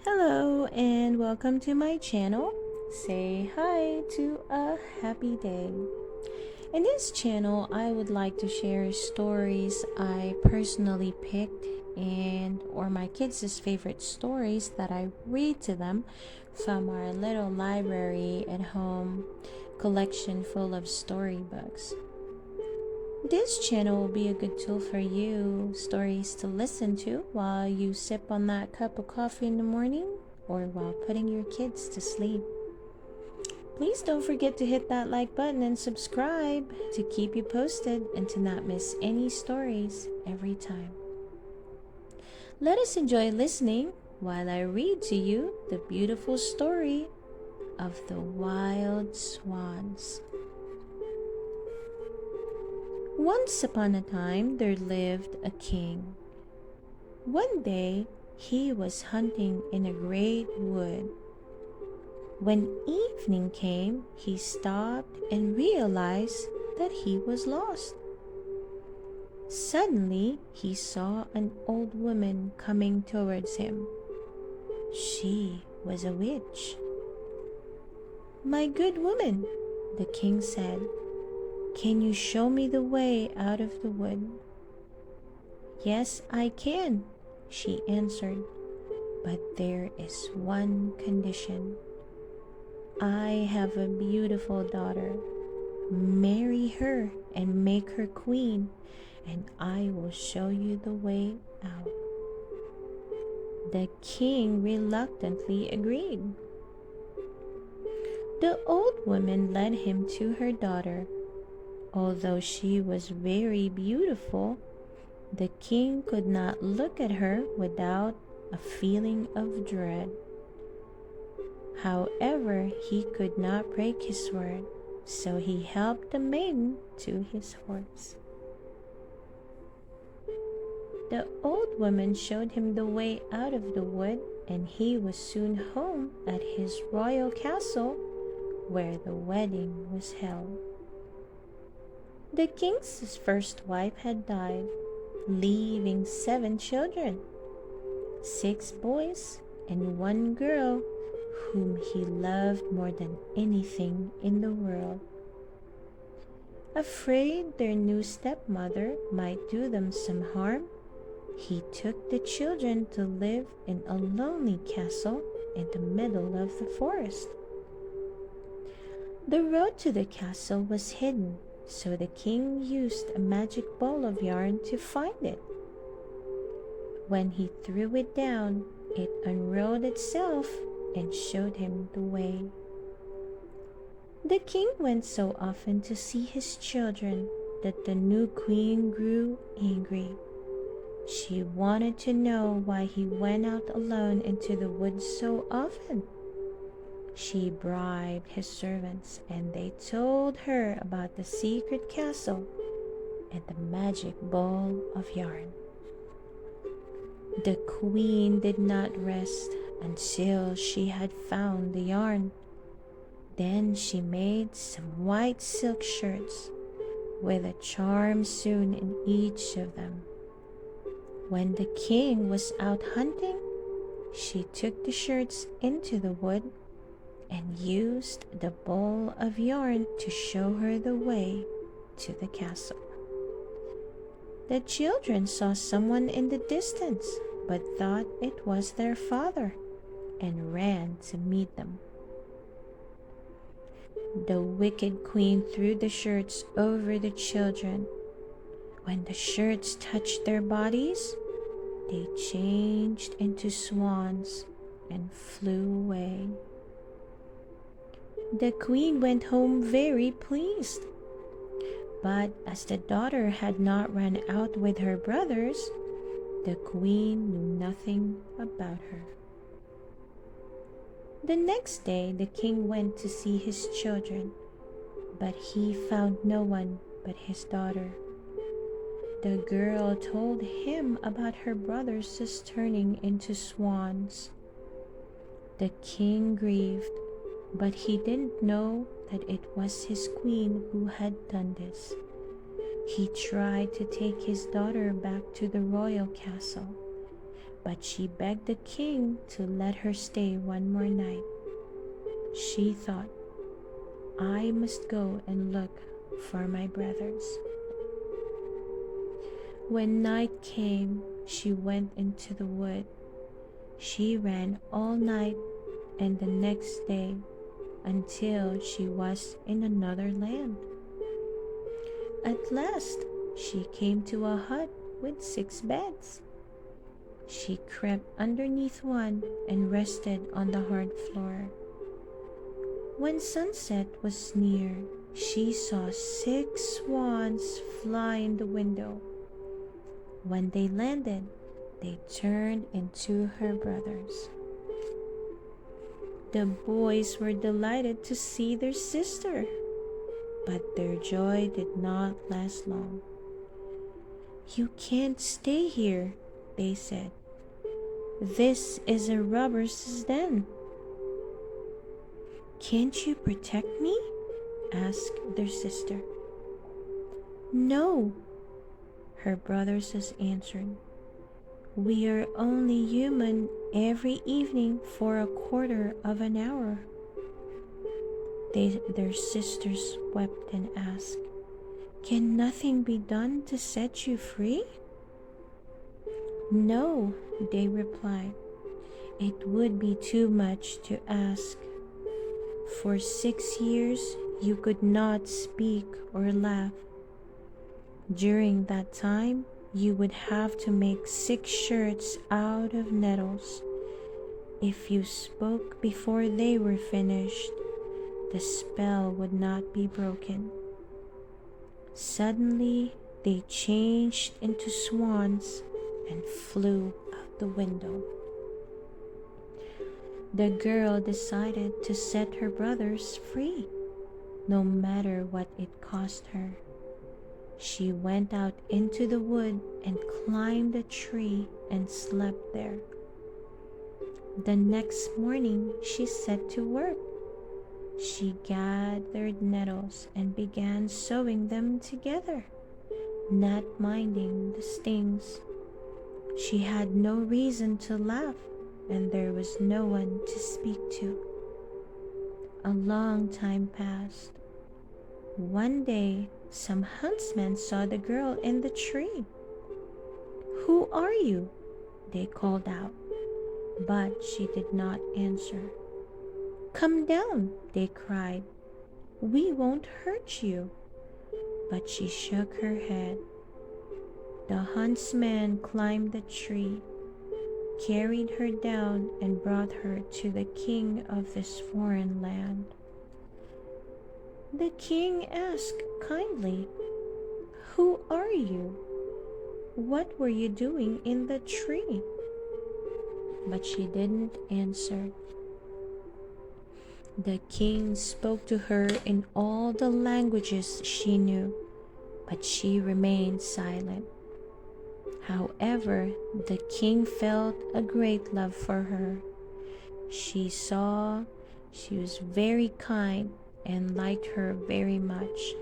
Hello and welcome to my channel. Say hi to a happy day. In this channel, I would like to share stories I personally picked and or my kids' favorite stories that I read to them from our little library at home collection full of storybooks. This channel will be a good tool for you, stories to listen to while you sip on that cup of coffee in the morning or while putting your kids to sleep. Please don't forget to hit that like button and subscribe to keep you posted and to not miss any stories every time. Let us enjoy listening while I read to you the beautiful story of the wild swans. Once upon a time, there lived a king. One day, he was hunting in a great wood. When evening came, he stopped and realized that he was lost. Suddenly, he saw an old woman coming towards him. She was a witch. "My good woman," the king said, "can you show me the way out of the wood?" "Yes, I can," she answered, "but there is one condition. I have a beautiful daughter. Marry her and make her queen, and I will show you the way out." The king reluctantly agreed. The old woman led him to her daughter. Although she was very beautiful, the king could not look at her without a feeling of dread. However, he could not break his word, so he helped the maiden to his horse. The old woman showed him the way out of the wood, and he was soon home at his royal castle where the wedding was held. The king's first wife had died, leaving 7 children, 6 boys and 1 girl whom he loved more than anything in the world. Afraid their new stepmother might do them some harm, he took the children to live in a lonely castle in the middle of the forest. The road to the castle was hidden, so the king used a magic ball of yarn to find it. When he threw it down, it unrolled itself and showed him the way. The king went so often to see his children that the new queen grew angry. She wanted to know why he went out alone into the woods so often. She bribed his servants, and they told her about the secret castle and the magic ball of yarn. The queen did not rest until she had found the yarn. Then she made some white silk shirts with a charm sewn in each of them. When the king was out hunting, she took the shirts into the wood and used the ball of yarn to show her the way to the castle. The children saw someone in the distance, but thought it was their father and ran to meet them. The wicked queen threw the shirts over the children. When the shirts touched their bodies, they changed into swans and flew away. The queen went home very pleased. But as the daughter had not run out with her brothers, the queen knew nothing about her. The next day the king went to see his children, but he found no one but his daughter. The girl told him about her brothers just turning into swans. The king grieved, but he didn't know that it was his queen who had done this. He tried to take his daughter back to the royal castle, but she begged the king to let her stay one more night. She thought, I must go and look for my brothers. When night came, she went into the wood. She ran all night and the next day until she was in another land. At last, she came to a hut with 6 beds. She crept underneath one and rested on the hard floor. When sunset was near, she saw 6 swans fly in the window. When they landed, they turned into her brothers. The boys were delighted to see their sister, but their joy did not last long. You can't stay here, they said. This is a robber's den. Can't you protect me? Asked their sister. No, her brothers answered. We are only human every evening for a quarter of an hour. Their sisters wept and asked, Can nothing be done to set you free? No, they replied. It would be too much to ask. For 6 years you could not speak or laugh. During that time, you would have to make 6 shirts out of nettles. If you spoke before they were finished, the spell would not be broken. Suddenly, they changed into swans and flew out the window. The girl decided to set her brothers free, no matter what it cost her. She went out into the wood and climbed a tree and slept there. The next morning, she set to work. She gathered nettles and began sewing them together, not minding the stings. She had no reason to laugh, and there was no one to speak to. A long time passed. One day, some huntsmen saw the girl in the tree. Who are you? They called out, but she did not answer. Come down, they cried. We won't hurt you. But she shook her head. The huntsman climbed the tree, carried her down, and brought her to the king of this foreign land. The king asked kindly, Who are you? What were you doing in the tree? But she didn't answer. The king spoke to her in all the languages she knew, but she remained silent. However, the king felt a great love for her. She saw she was very kind and liked her very much.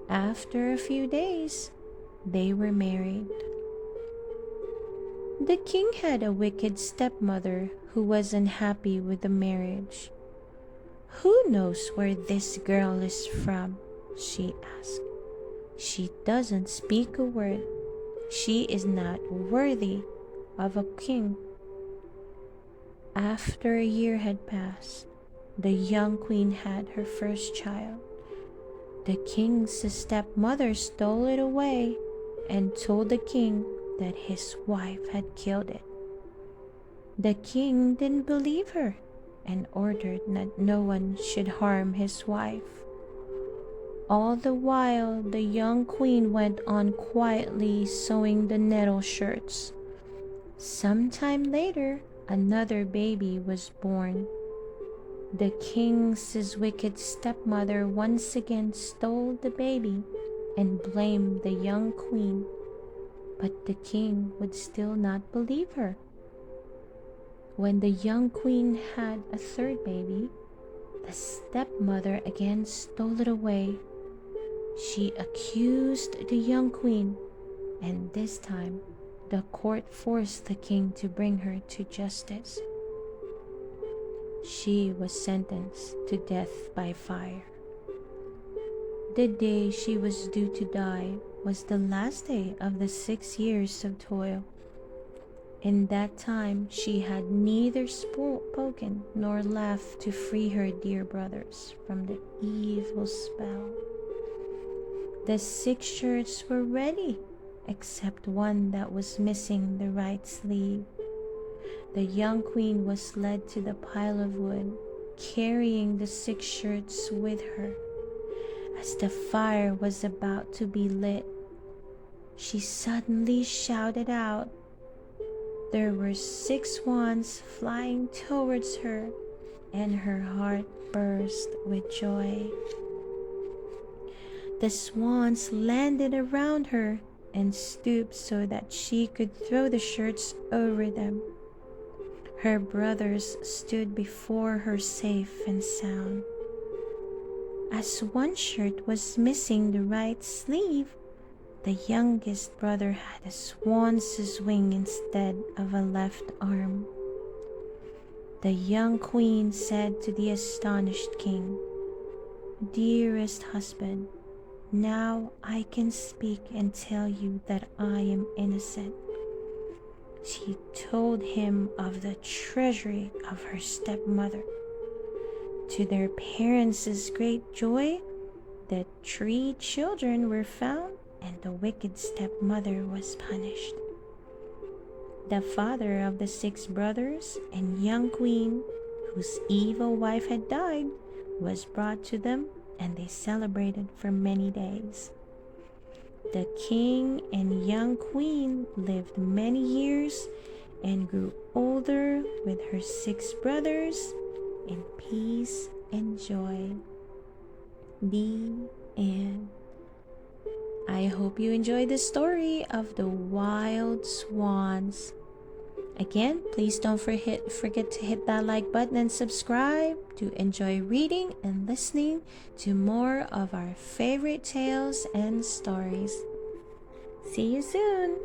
After a few days, they were married. The king had a wicked stepmother who was unhappy with the marriage. Who knows where this girl is from? She asked. She doesn't speak a word. She is not worthy of a king. After a year had passed, the young queen had her first child. The king's stepmother stole it away and told the king that his wife had killed it. The king didn't believe her and ordered that no one should harm his wife. All the while, the young queen went on quietly sewing the nettle shirts. Sometime later, another baby was born. The king's wicked stepmother once again stole the baby and blamed the young queen, but the king would still not believe her. When the young queen had a third baby, the stepmother again stole it away. She accused the young queen, and this time the court forced the king to bring her to justice. She was sentenced to death by fire. The day she was due to die was the last day of the 6 years of toil. In that time she had neither spoken nor laughed to free her dear brothers from the evil spell. The 6 shirts were ready, except one that was missing the right sleeve. The young queen was led to the pile of wood, carrying the 6 shirts with her. As the fire was about to be lit, she suddenly shouted out. There were 6 swans flying towards her, and her heart burst with joy. The swans landed around her and stooped so that she could throw the shirts over them. Her brothers stood before her safe and sound. As one shirt was missing the right sleeve, the youngest brother had a swan's wing instead of a left arm. The young queen said to the astonished king, "Dearest husband, now I can speak and tell you that I am innocent." She told him of the treachery of her stepmother. To their parents' great joy, the 3 children were found and the wicked stepmother was punished. The father of the 6 brothers and young queen, whose evil wife had died, was brought to them, and they celebrated for many days. The king and young queen lived many years and grew older with her 6 brothers in peace and joy. The end. I hope you enjoyed the story of the Wild Swans. Again, please don't forget to hit that like button and subscribe to enjoy reading and listening to more of our favorite tales and stories. See you soon!